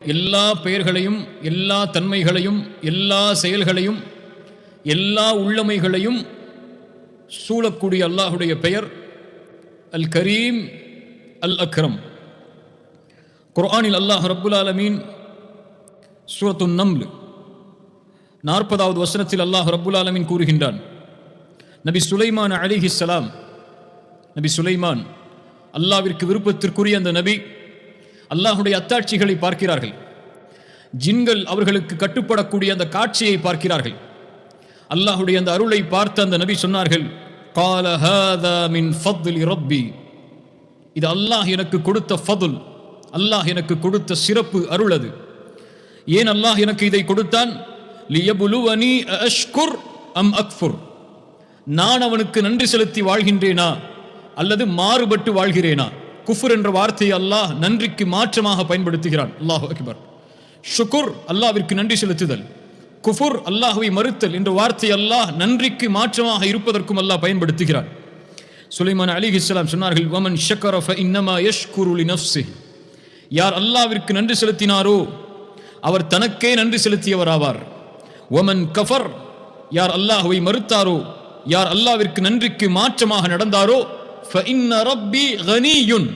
எல்லா பெயர்களையும், எல்லா தன்மைகளையும், எல்லா செயல்களையும், எல்லா உள்ளமைகளையும் சூழக்கூடிய அல்லாஹுடைய பெயர் அல் கரீம், அல் அக்ரம். குர்ஆனில் அல்லாஹ் ரப்புல் ஆலமீன் சூரத்துன் நம்ல் 40வது வசனத்தில் அல்லாஹ் ரப்புல் ஆலமீன் கூறுகின்றான், நபி சுலைமான் அலைஹிஸ்ஸலாம், நபி சுலைமான் அல்லாஹ்விற்கு விருப்பத்திற்குரிய அந்த நபி அல்லாஹுடைய அத்தாட்சிகளை பார்க்கிறார்கள். ஜின்கள் அவர்களுக்கு கட்டுப்படக்கூடிய அந்த காட்சியை பார்க்கிறார்கள். அல்லாஹுடைய அந்த அருளை பார்த்த அந்த நபி சொன்னார்கள், கால ஹாதா மின் ஃபத்லி ரப்பி, இது அல்லாஹ் எனக்கு கொடுத்த ஃபதுல், அல்லாஹ் எனக்கு கொடுத்த சிறப்பு அருள். அது ஏன் அல்லாஹ் எனக்கு இதை கொடுத்தான்? லியபுலுவனி அஷ்குர் அம் அக்ஃபுர், நான் அவனுக்கு நன்றி செலுத்தி வாழ்கின்றேனா அல்லது மாறுபட்டு வாழ்கிறேனா. குஃபர் என்ற வார்த்தையை அல்லாஹ் நன்றிக்கு மாற்றமாக பயன்படுத்துகிறான். அல்லாஹு அக்பர். ஷுக்குர் அல்லாஹ்விற்கு நன்றி செலுத்துதல், குஃபுர் அல்லாஹ்வை மறுத்தல் என்ற வார்த்தை அல்லாஹ் நன்றிக்கு மாற்றமாக இருப்பதற்கும் அல்லாஹ் பயன்படுத்துகிறான். சுலைமான் அலைஹிஸ்ஸலாம் சொன்னார்கள், வமன் ஷக்கர ஃபஇன்னமா யஷ்குரு லினஃப்ஸிஹி, யார் அல்லாஹ்விற்கு நன்றி செலுத்தினாரோ அவர் தனக்கே நன்றி செலுத்தியவர் ஆவார். வமன் கஃபர், யார் அல்லாஹ்வை மறுத்தாரோ, யார் அல்லாஹ்விற்கு நன்றிக்கு மாற்றமாக நடந்தாரோ, ஃபஇன்ன ரப்பி கனியுன்,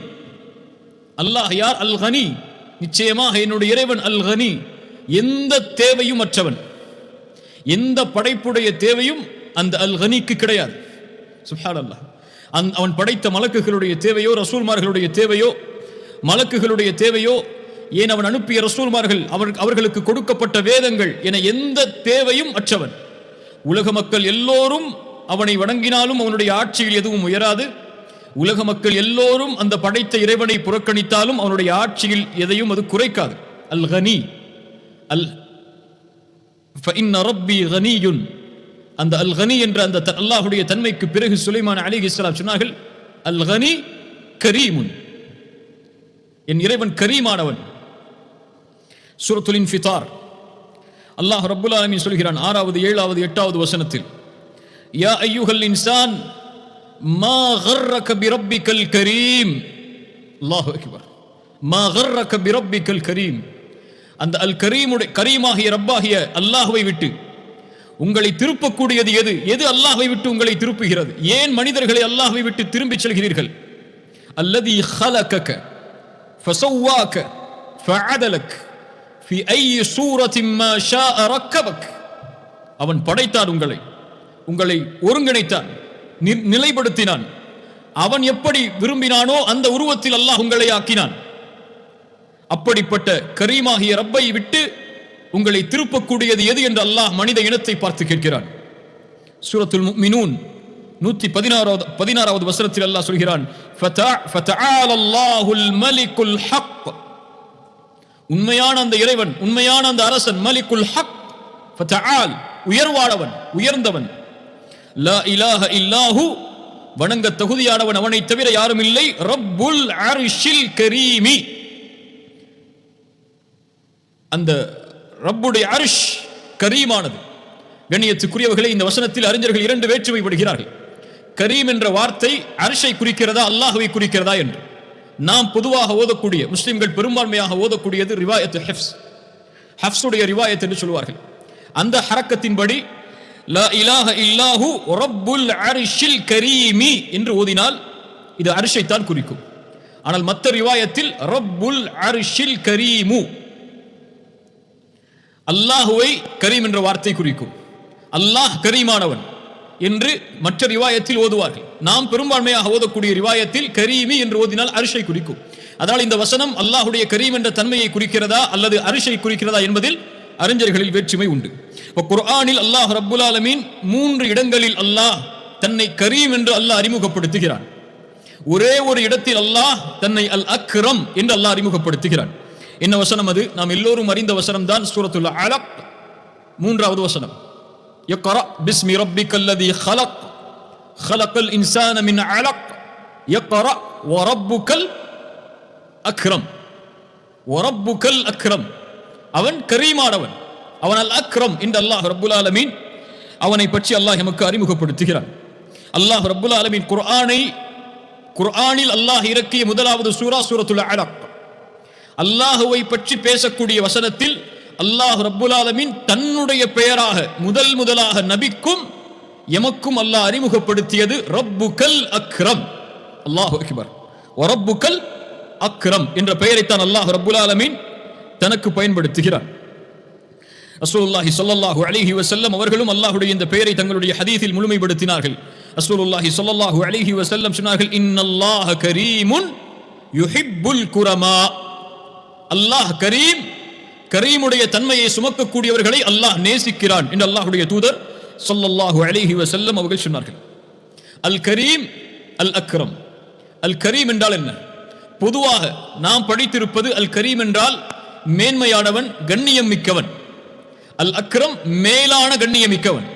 அல்லாஹ் யார்? அல் கனி, நிச்சயமாக என்னுடைய இறைவன் அல் கனி, எந்த தேவையும் அற்றவன். எந்த படைப்புடைய தேவையும் அந்த அல் கனிக்கு கிடையாது. சுப்ஹானல்லாஹ். அவன் படைத்த மலக்குகளுடைய தேவையோ, ரசூல்மார்களுடைய தேவையோ, மலக்குகளுடைய தேவையோ, ஏன் அவன் அனுப்பிய ரசூல்மார்கள் அவர்களுக்கு கொடுக்கப்பட்ட வேதங்கள் என எந்த தேவையும் அற்றவன். உலக மக்கள் எல்லோரும் அவனை வணங்கினாலும் அவனுடைய ஆட்சியில் எதுவும் உயராது. உலக மக்கள் எல்லோரும் அந்த படைத்த இறைவனை புறக்கணித்தாலும் அவனுடைய ஆட்சியில் எதையும் அது குறைக்காது. அல் கனி, அல் ஃபஇன்ன ரப்பி கனியுன், அந்த அல் கனி என்ற அந்த அல்லாஹ்வுடைய தன்மைக்கு பிறகு சுலைமான் அலைஹிஸ்ஸலாம் சொன்னார்கள், அல் கனி கரீமுன், என் இறைவன் கரீமானவன். சூரத்துல் இன்ஃபிதார் அல்லாஹ் ரப்புல் ஆலமீன் சொல்கிறான் 6வது 7வது 8வது வசனத்தில், யா அய்யுஹல் இன்சான் மா கர்ரக பிரப்பிக்கல் கரீம். அல்லாஹு அக்பர். மா கர்ரக பிரப்பிக்கல் கரீம், அந்த அல் கரீமுடைய கரீமாகிய ரப்பாகிய அல்லாஹ்வை விட்டு உங்களை திருப்பக்கூடியது எது? எது அல்லாஹ்வை விட்டு உங்களை திருப்புகிறது? ஏன் மனிதர்களை அல்லாஹ்வை விட்டு திரும்பி செல்கிறீர்கள்? அல்லதி ஹலகக ஃபஸவ்வாக ஃபஅதலக் ஃபி ஐயி சூரத்தின் மா ஷாஅ ரக்கபக், அவன் படைத்தான் உங்களை ஒருங்கிணைத்தான், நிலைப்படுத்தினான். அவன் எப்படி விரும்பினானோ அந்த உருவத்தில் அல்லாஹ் உங்களை ஆக்கினான். அப்படிப்பட்ட கரீமாகிய ரப்பை விட்டு உங்களை திருப்பக்கூடியது எது என்று அல்லாஹ் மனித இனத்தை பார்த்து கேட்கிறான். சூரத்துல் முஃமினூன் 116வது வசனத்தில் அல்லாஹ் சொல்கிறான், ஃபதஆலல்லாஹுல் மலிக்குல் ஹக், உண்மையான அந்த இறைவன், உண்மையான அந்த அரசன், மலிக்குல் ஹக், ஃபதஆல் உயர்வானவன், உயர்ந்தவன், லா இலாஹ இல்லாஹு வணங்க தகுதியானவன் அவனை தவிர யாரும் இல்லை, ரப்புல் அர்ஷில் கரீமி, அந்த ரப்புடைய அர்ஷ் கரீமானது. கண்ணியத்துக்குரியவர்களே, இந்த வசனத்தில் அறிஞர்கள் 2 வேற்றுமைப்படுகிறார்கள். கரீம் என்ற வார்த்தை அர்ஷை குறிக்கிறதா அல்லாஹ்வை குறிக்கிறதா என்று. நாம் பொதுவாக ஓதக்கூடிய, முஸ்லிம்கள் பெரும்பான்மையாக ஓதக்கூடியது ரிவாயத் ஹிஃப்ஸ், ஹஃப்ஸுடைய ரிவாயத் என்று சொல்வார்கள். அந்த ஹரக்கத்தின்படி லா இலாஹ இல்லாஹு ரப்புல் அர்ஷில் கரீமி என்று ஓதினால் இது அர்ஷை தான் குறிக்கும். ஆனால் மற்ற ரிவாயத்தில் ரப்புல் அர்ஷில் கரீமு, அல்லாஹுவை கரீம் என்ற வார்த்தை குறிக்கும். அல்லாஹ் கரீமானவன் என்று மற்ற ரிவாயத்தில் ஓதுவார்கள். நாம் பெரும்பான்மையாக ஓதக்கூடிய ரிவாயத்தில் கரீமி என்று ஓதினால் அர்ஷை குறிக்கும். அதனால் இந்த வசனம் அல்லாஹுடைய கரீம் என்ற தன்மையை குறிக்கிறதா அல்லது அர்ஷை குறிக்கிறதா என்பதில் அறிஞர்களில் வேற்றுமை உண்டு. குர்ஆனில் அல்லாஹ் ரப்புல் ஆலமீன் 3 இடங்களில் அல்லாஹ் தன்னை கரீம் என்று அல்லாஹ் அறிமுகப்படுத்துகிறான். ஒரே ஒரு இடத்தில் அல்லாஹ் தன்னை அல் அக்ரம் என்று அல்லாஹ் அறிமுகப்படுத்துகிறான். என்ன வசனம் அது? நாம் எல்லோரும் அறிந்த வசனம் தான். சூரத்துல் அலக் 3வது வசனம், இக்ரா பிஸ்மி ரப்பிக்கல்லதி ஹலக் ஹலக்கல் இன்சான மின் அலக் இக்ரா வ ரப்புக்கல் அக்ரம் வ ரப்புக்கல் அக்ரம், அவன் கரீமானவன், அவன் அல் அக்ரம் என்று அல்லாஹ் ரப்புல் ஆலமீன் அவனை பற்றி அல்லாஹ் நமக்கு அறிமுகப்படுத்துகிறான். அல்லாஹ் ரப்புல் ஆலமீன் குர்ஆனில் அல்லாஹ் இறக்கிய முதலாவது சூரா சூரத்துல் அலக். அல்லாஹுவை பற்றி பேசக்கூடிய வசனத்தில் அல்லாஹ் ரப்புல் ஆலமீன் தன்னுடைய பெயராக முதலாக நபிக்கும் எமக்கும் அல்லாஹ் அறிமுகப்படுத்தியது ரப்புக்கல் அக்ரம். அல்லாஹு அக்பர். ரப்புக்கல் அக்ரம் என்ற பெயரைத்தான் அல்லாஹ் ரப்புல் ஆலமீன் தனக்கு பயன்படுத்துகிறார். ரசூலுல்லாஹி ஸல்லல்லாஹு அலைஹி வஸல்லம் அவர்களும் அல்லாஹ்வுடைய இந்த பெயரை தங்களுடைய ஹதீஸில் முழுமைப்படுத்தினார்கள். ரசூலுல்லாஹி ஸல்லல்லாஹு அலைஹி வஸல்லம் சொன்னார்கள், இன்னல்லாஹ கரீமுன் யுஹிப்புல் குரமா. அல்லாஹ் கரீம், கரீமுடைய தன்மையை சுமக்கக்கூடியவர்களை அல்லாஹ் நேசிக்கிறான் என்று அல்லாஹ்வுடைய தூதர் ஸல்லல்லாஹு அலைஹி வஸல்லம் அவர்கள் சொன்னார்கள். அல் கரீம், அல் அக்ரம். அல் கரீம் என்றால் என்ன? பொதுவாக நாம் படித்திருப்பது அல் கரீம் என்றால் மேன்மையானவன், கண்ணியம் மிக்கவன். அல் அக்ரம் மேலான கண்ணியம் மிக்கவன்,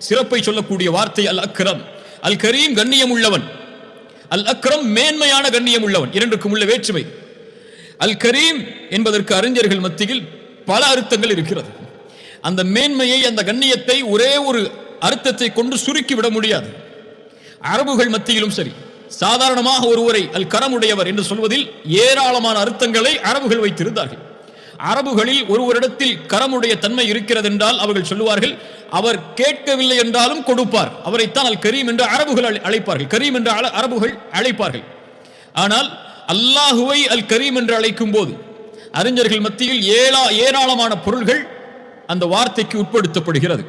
சிறப்பை சொல்லக்கூடிய வார்த்தை அல் அக்ரம். அல் கரீம் கண்ணியம் உள்ளவன், அல் அக்ரம் மேன்மையான கண்ணியம் உள்ளவன். இரண்டுக்கும் உள்ள வேற்றுமை. அல் கரீம் என்பதற்கு அறிஞர்கள் மத்தியில் பல அர்த்தங்கள் இருக்கிறது. அந்த மேன்மையை, அந்த கண்ணியத்தை ஒரே ஒரு அர்த்தத்தை கொண்டு சுருக்கிவிட முடியாது. அரபுகள் மத்தியிலும் சரி, சாதாரணமாக ஒருவரை அல் கரமுடையவர் என்று சொல்வதில் ஏராளமான அர்த்தங்களை அரபுகள் வைத்திருந்தார்கள். அரபுகளில் ஒருவரிடத்தில் கரமுடைய தன்மை இருக்கிறது என்றால் அவர்கள் சொல்லுவார்கள், அவர் கேட்கவில்லை என்றாலும் கொடுப்பார், அவரைத்தான் அல் கரீம் என்று அரபுகள் அழைப்பார்கள், கரீம் என்று அரபுகள் அழைப்பார்கள். ஆனால் அல்லாஹுவை அல் கரீம் என்று அழைக்கும் போது அறிஞர்கள் மத்தியில் ஏராளமான பொருள்கள் அந்த வார்த்தைக்கு உட்படுத்தப்படுகிறது.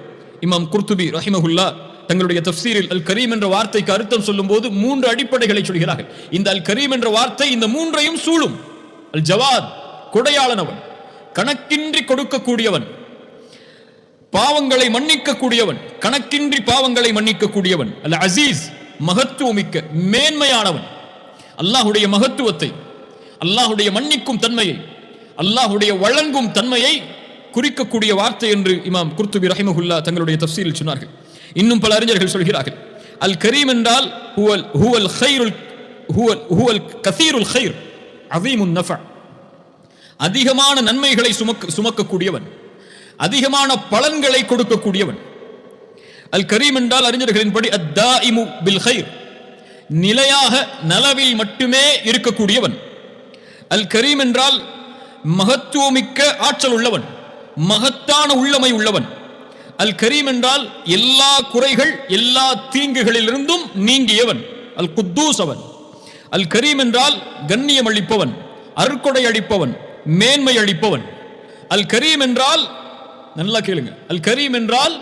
இமாம் குர்துபி ரஹிமஹுல்லா தங்களுடைய தஃப்சீரில் அல் கரீம் என்ற வார்த்தைக்கு அர்த்தம் சொல்லும் போது 3 அடிப்படைகளை சொல்கிறார்கள். இந்த அல் கரீம் என்ற வார்த்தை இந்த 3ஐயும் சூழும். அல் ஜவாத், கொடையாளனவன், கணக்கின்றி கொடுக்கக்கூடியவன், பாவங்களை மன்னிக்கக்கூடியவன், கணக்கின்றி பாவங்களை மன்னிக்கக்கூடியவன். அல் அசீஸ், மகத்துவமிக்க மேன்மையானவன். அல்லாஹுடைய மகத்துவத்தை, அல்லாஹுடைய மன்னிக்கும் தன்மையை, அல்லாஹுடைய வழங்கும் தன்மையை குறிக்கக்கூடிய வார்த்தை என்று இமாம் குர்துபி ரஹிமஹுல்லா தங்களுடைய தஃப்சீரில் சொன்னார்கள். இன்னும் பல அறிஞர்கள் சொல்கிறார்கள், அல் கரீம் என்றால் ஹுவல் கஸீருல் கைர் அஸீமுன் நஃபா, அதிகமான நன்மைகளை சுமக்கக்கூடியவன், அதிகமான பலன்களை கொடுக்கக்கூடியவன். அல் கரீம் என்றால் அறிஞர்களின்படி அத்தாயிமு பில் கைர், நிலையாக நலவில் மட்டுமே இருக்கக்கூடியவன். அல் கரீம் என்றால் மகத்துவமிக்க ஆற்றல் உள்ளவன், மகத்தான உள்ளமை உள்ளவன். அல் கரீம் என்றால் எல்லா குறைகள், எல்லா தீங்குகளிலிருந்தும் நீங்கியவன். அல் குத்தூஸ் அவன். அல் கரீம் என்றால் கண்ணியம் அளிப்பவன், அருட்கொடை அளிப்பவன், மேன்மை அளிப்பவன். அல் கரீம் என்றால், நல்லா கேளுங்க, அல் கரீம் என்றால்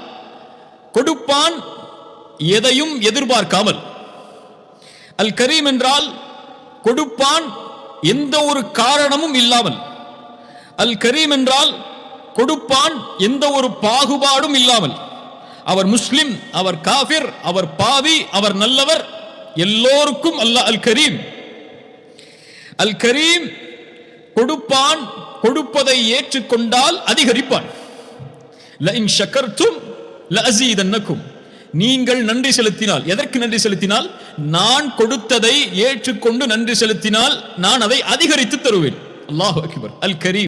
கொடுப்பான் எதையும் எதிர்பார்க்காமல். அல் கரீம் என்றால் கொடுப்பான் எந்த ஒரு காரணமும் இல்லாமல். அல் கரீம் என்றால் கொடுப்பான் எந்த ஒரு பாகுபாடும் இல்லாமல். அவர் முஸ்லிம், அவர் காஃபிர், அவர் பாவி, அவர் நல்லவர், எல்லோருக்கும் அல்லாஹ் அல் கரீம். அல் கரீம் கொடுப்பான், கொடுப்பதை ஏற்றுக்கொண்டால் அதிகரிப்பான். லஇன் ஷக்கர்தும் லஅஸீதன்னகும், நீங்கள் நன்றி செலுத்தினால், எதற்கு நன்றி செலுத்தினால்? நான் கொடுத்ததை ஏற்றுக்கொண்டு நன்றி செலுத்தினால் நான் அதை அதிகரித்து தருவேன். அல்லாஹு அக்பர். அல் கரீம்.